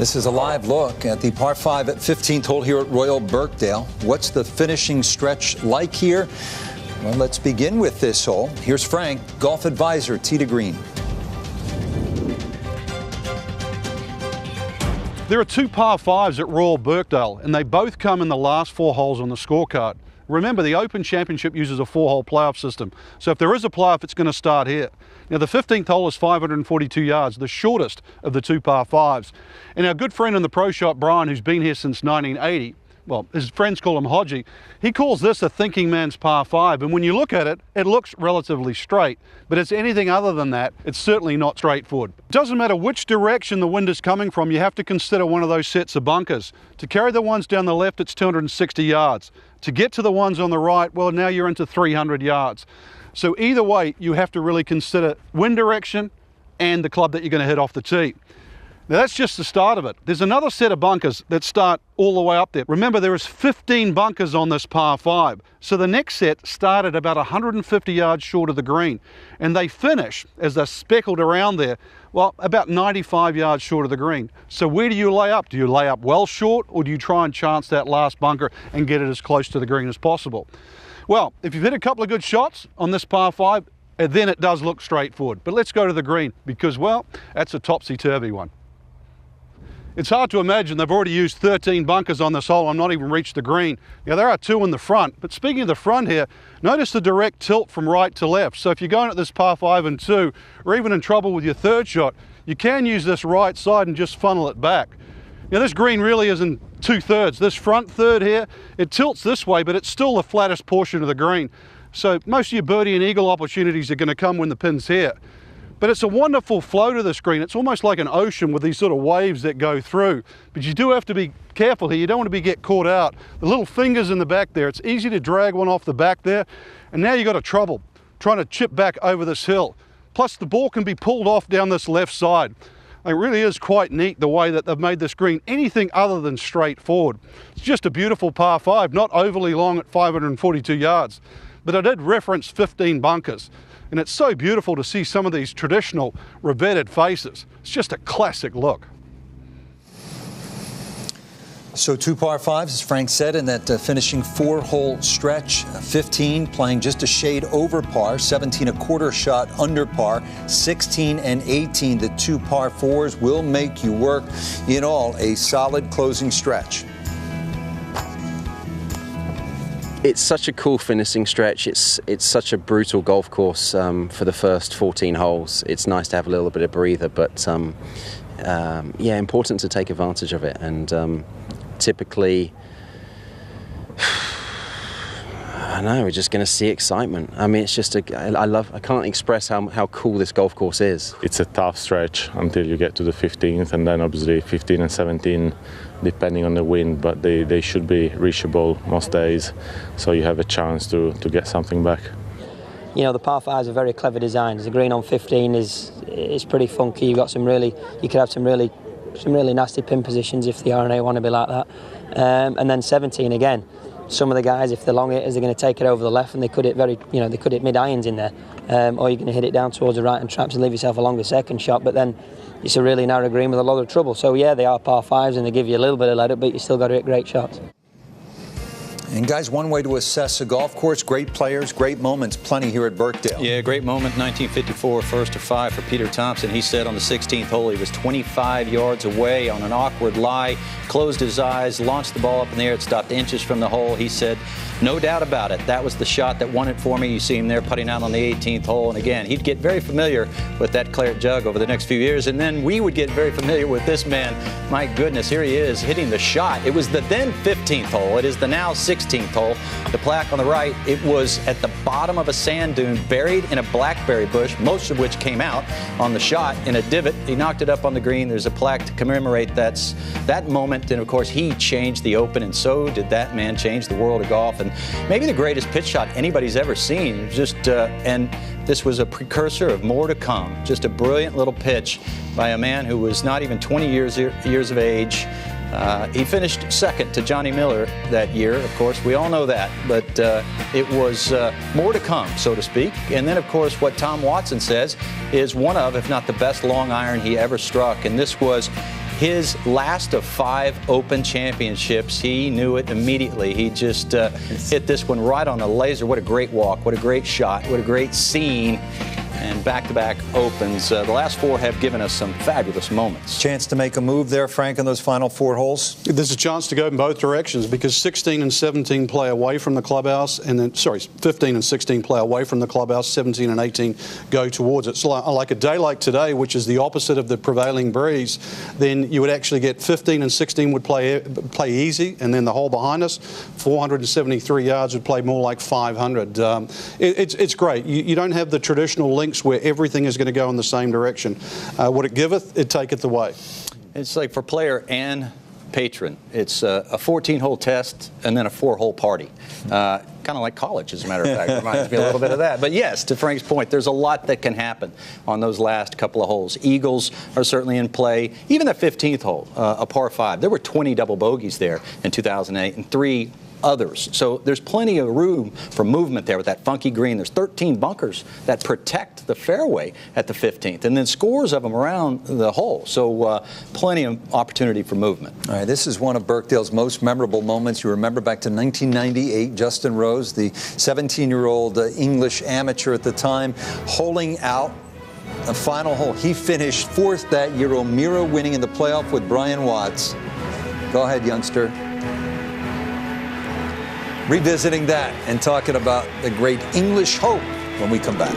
This is a live look at the par 5 at 15th hole here at Royal Birkdale. What's the finishing stretch like here? Well, let's begin with this hole. Here's Frank, golf advisor, tee to green. There are two par 5s at Royal Birkdale, and they both come in the last 4 holes on the scorecard. Remember, the Open Championship uses a 4-hole playoff system, so if there is a playoff, it's going to start here. Now, the 15th hole is 542 yards, the shortest of the two par 5s. And our good friend in the pro shop, Brian, who's been here since 1980, well, his friends call him Hodgie, he calls this a thinking man's par 5. And when you look at it, it looks relatively straight. But it's anything other than that, it's certainly not straightforward. It doesn't matter which direction the wind is coming from, you have to consider one of those sets of bunkers. To carry the ones down the left, it's 260 yards. To get to the ones on the right, well, now you're into 300 yards. So either way, you have to really consider wind direction and the club that you're going to hit off the tee. Now that's just the start of it. There's another set of bunkers that start all the way up there. Remember, there is 15 bunkers on this par 5. So the next set started about 150 yards short of the green. And they finish, as they're speckled around there, well, about 95 yards short of the green. So where do you lay up? Do you lay up well short, or do you try and chance that last bunker and get it as close to the green as possible? Well, if you've hit a couple of good shots on this par 5, then it does look straightforward. But let's go to the green because, well, that's a topsy-turvy one. It's hard to imagine they've already used 13 bunkers on this hole and not even reached the green. Now, there are 2 in the front, but speaking of the front here, notice the direct tilt from right to left. So if you're going at this par 5 and 2, or even in trouble with your third shot, you can use this right side and just funnel it back. Now, this green really is in 2/3. This front third here, it tilts this way, but it's still the flattest portion of the green. So most of your birdie and eagle opportunities are going to come when the pin's here. But it's a wonderful flow to this green. It's almost like an ocean with these sort of waves that go through. But you do have to be careful here. You don't want to get caught out. The little fingers in the back there, it's easy to drag one off the back there. And now you've got a trouble trying to chip back over this hill. Plus the ball can be pulled off down this left side. It really is quite neat the way that they've made this green anything other than straightforward. It's just a beautiful par 5, not overly long at 542 yards. But I did reference 15 bunkers. And it's so beautiful to see some of these traditional revetted faces. It's just a classic look. So 2 par 5s, as Frank said, in that finishing 4-hole stretch. 15 playing just a shade over par, 17 a quarter shot under par, 16 and 18 the 2 par 4s will make you work. In all, a solid closing stretch. It's such a cool finishing stretch. It's such a brutal golf course for the first 14 holes. It's nice to have a little bit of breather, but yeah, important to take advantage of it. And typically, I don't know, we're just going to see excitement. I mean, it's just I can't express how cool this golf course is. It's a tough stretch until you get to the 15th, and then obviously 15 and 17, depending on the wind, but they should be reachable most days, so you have a chance to get something back. You know, the par 5s are very clever designs. The green on 15 is pretty funky. You could have some really nasty pin positions if the R&A want to be like that. And then 17 again. Some of the guys, if they're long hitters, they're going to take it over the left, and they could hit they could hit mid-irons in there, or you're going to hit it down towards the right and traps and leave yourself a longer second shot. But then it's a really narrow green with a lot of trouble. So yeah, they are par 5s, and they give you a little bit of let up, but you still got to hit great shots. And guys, one way to assess a golf course, great players, great moments, plenty here at Birkdale. Yeah, great moment, 1954, first to 5 for Peter Thompson. He said on the 16th hole he was 25 yards away on an awkward lie, closed his eyes, launched the ball up in the air, it stopped inches from the hole. He said, no doubt about it, that was the shot that won it for me. You see him there putting out on the 18th hole. And again, he'd get very familiar with that claret jug over the next few years. And then we would get very familiar with this man. My goodness, here he is hitting the shot. It was the then 15th hole. It is the now 16th hole. The plaque on the right, it was at the bottom of a sand dune, buried in a blackberry bush, most of which came out on the shot in a divot. He knocked it up on the green. There's a plaque to commemorate that moment. And of course, he changed the Open, and so did that man change the world of golf. And maybe the greatest pitch shot anybody's ever seen. And this was a precursor of more to come. Just a brilliant little pitch by a man who was not even 20 years of age. He finished second to Johnny Miller that year, of course. We all know that. But it was more to come, so to speak. And then, of course, what Tom Watson says is one of, if not the best long iron he ever struck. And this was his last of 5 Open championships. He knew it immediately. He just hit this one right on the laser. What a great walk. What a great shot. What a great scene. And back-to-back Opens. The last 4 have given us some fabulous moments. Chance to make a move there, Frank, in those final 4 holes? There's a chance to go in both directions because 16 and 17 play away from the clubhouse, and then, 15 and 16 play away from the clubhouse, 17 and 18 go towards it. So like a day like today, which is the opposite of the prevailing breeze, then you would actually get 15 and 16 would play easy, and then the hole behind us, 473 yards, would play more like 500. It's great. You don't have the traditional links where everything is going to go in the same direction. What it giveth, it taketh away. It's like for player and patron. It's a 14-hole test and then a 4-hole party. Kind of like college, as a matter of fact. Reminds me a little bit of that. But yes, to Frank's point, there's a lot that can happen on those last couple of holes. Eagles are certainly in play. Even that 15th hole, a par 5. There were 20 double bogeys there in 2008 and 3 others. So there's plenty of room for movement there with that funky green. There's 13 bunkers that protect the fairway at the 15th, and then scores of them around the hole. So plenty of opportunity for movement. All right, this is one of Birkdale's most memorable moments. You remember back to 1998, Justin Rose, the 17-year-old English amateur at the time, holing out a final hole. He finished 4th that year, O'Meara winning in the playoff with Brian Watts. Go ahead, youngster. Revisiting that and talking about the great English hope when we come back.